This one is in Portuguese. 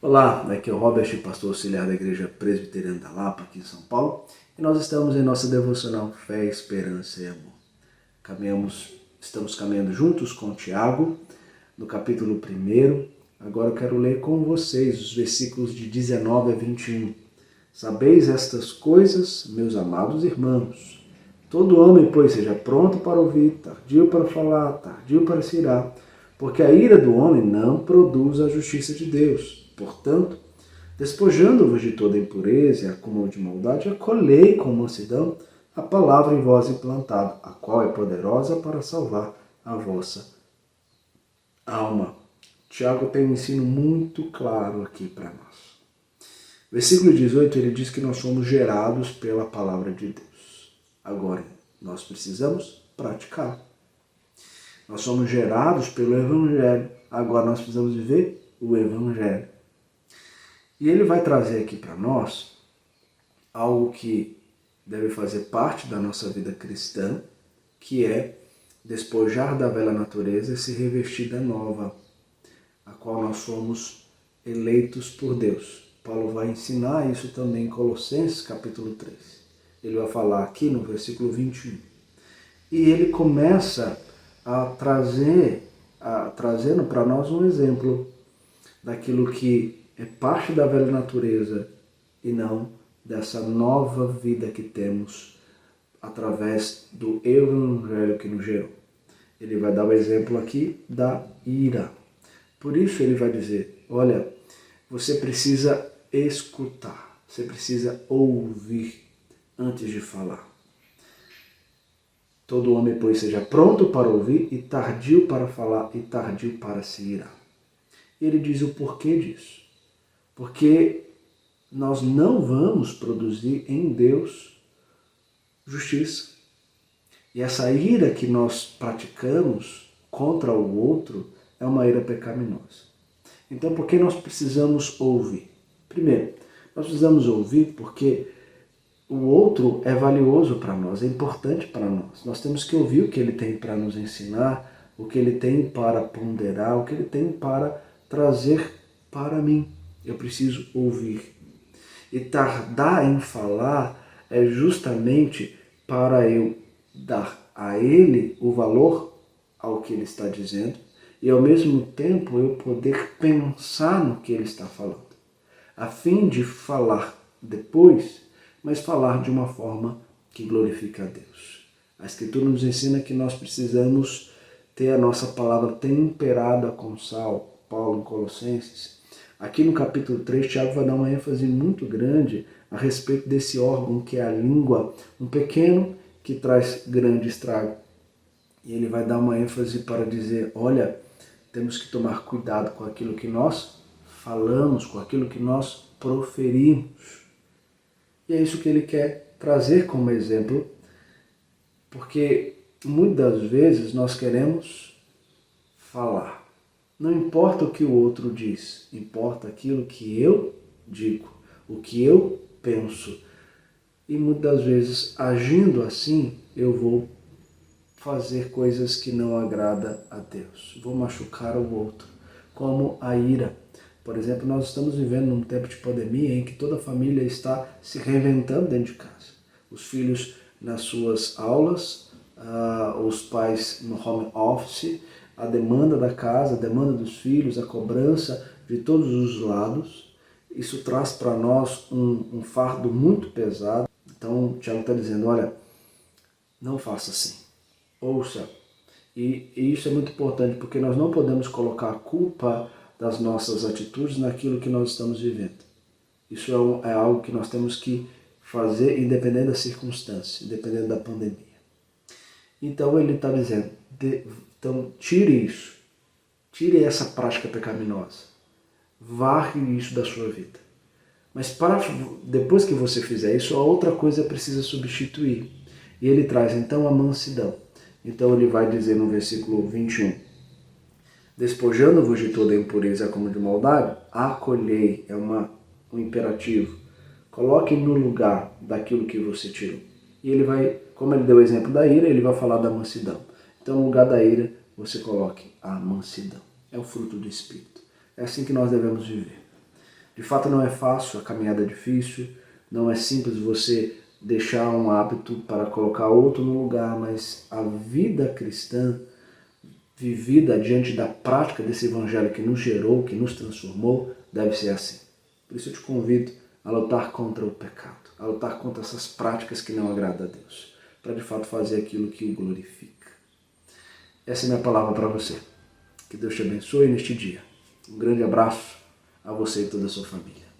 Olá, aqui é o Robert, pastor auxiliar da Igreja Presbiteriana da Lapa, aqui em São Paulo, e nós estamos em nossa devocional Fé, Esperança e Amor. Estamos caminhando juntos com o Tiago, no capítulo 1. Agora eu quero ler com vocês os versículos de 19 a 21. Sabeis estas coisas, meus amados irmãos. Todo homem, pois, seja pronto para ouvir, tardio para falar, tardio para se irar, porque a ira do homem não produz a justiça de Deus. Portanto, despojando-vos de toda impureza e acúmulo de maldade, acolhei com mansidão a palavra em vós implantada, a qual é poderosa para salvar a vossa alma. Tiago tem um ensino muito claro aqui para nós. Versículo 18, ele diz que nós somos gerados pela palavra de Deus. Agora, nós precisamos praticar. Nós somos gerados pelo Evangelho. Agora nós precisamos viver o Evangelho. E ele vai trazer aqui para nós algo que deve fazer parte da nossa vida cristã, que é despojar da velha natureza e se revestir da nova, a qual nós somos eleitos por Deus. Paulo vai ensinar isso também em Colossenses capítulo 3. Ele vai falar aqui no versículo 21. E ele começa trazendo para nós um exemplo daquilo que é parte da velha natureza e não dessa nova vida que temos através do Evangelho que nos gerou. Ele vai dar o exemplo aqui da ira. Por isso ele vai dizer, olha, você precisa escutar, você precisa ouvir antes de falar. Todo homem, pois, seja pronto para ouvir e tardio para falar e tardio para se irar. Ele diz o porquê disso. Porque nós não vamos produzir em Deus justiça. E essa ira que nós praticamos contra o outro é uma ira pecaminosa. Então, por que nós precisamos ouvir? Primeiro, nós precisamos ouvir porque o outro é valioso para nós, é importante para nós. Nós temos que ouvir o que ele tem para nos ensinar, o que ele tem para ponderar, o que ele tem para trazer para mim. Eu preciso ouvir. E tardar em falar é justamente para eu dar a ele o valor ao que ele está dizendo e ao mesmo tempo eu poder pensar no que ele está falando, a fim de falar depois, mas falar de uma forma que glorifique a Deus. A Escritura nos ensina que nós precisamos ter a nossa palavra temperada com sal. Paulo em Colossenses. Aqui no capítulo 3, Tiago vai dar uma ênfase muito grande a respeito desse órgão que é a língua, um pequeno que traz grande estrago. E ele vai dar uma ênfase para dizer, olha, temos que tomar cuidado com aquilo que nós falamos, com aquilo que nós proferimos. E é isso que ele quer trazer como exemplo, porque muitas vezes nós queremos falar. Não importa o que o outro diz, importa aquilo que eu digo, o que eu penso. E muitas vezes, agindo assim, eu vou fazer coisas que não agradam a Deus. Vou machucar o outro, como a ira. Por exemplo, nós estamos vivendo num tempo de pandemia em que toda a família está se reinventando dentro de casa. Os filhos nas suas aulas, os pais no home office, a demanda da casa, a demanda dos filhos, a cobrança de todos os lados. Isso traz para nós um fardo muito pesado. Então, o Tiago está dizendo, olha, não faça assim. Ouça. E isso é muito importante, porque nós não podemos colocar a culpa das nossas atitudes naquilo que nós estamos vivendo. Isso é algo que nós temos que fazer independente da circunstância, independente da pandemia. Então, ele está dizendo, então, tire isso. Tire essa prática pecaminosa. Varre isso da sua vida. Mas depois que você fizer isso, a outra coisa precisa substituir. E ele traz então a mansidão. Então ele vai dizer no versículo 21. Despojando-vos de toda impureza como de maldade, acolhei. É um imperativo. Coloque no lugar daquilo que você tirou. E ele vai, como ele deu o exemplo da ira, ele vai falar da mansidão. Então, no lugar da ira, você coloque a mansidão. É o fruto do Espírito. É assim que nós devemos viver. De fato não é fácil, a caminhada é difícil, não é simples você deixar um hábito para colocar outro no lugar, mas a vida cristã, vivida diante da prática desse evangelho que nos gerou, que nos transformou, deve ser assim. Por isso eu te convido a lutar contra o pecado, a lutar contra essas práticas que não agradam a Deus, para de fato fazer aquilo que o glorifica. Essa é a minha palavra para você. Que Deus te abençoe neste dia. Um grande abraço a você e toda a sua família.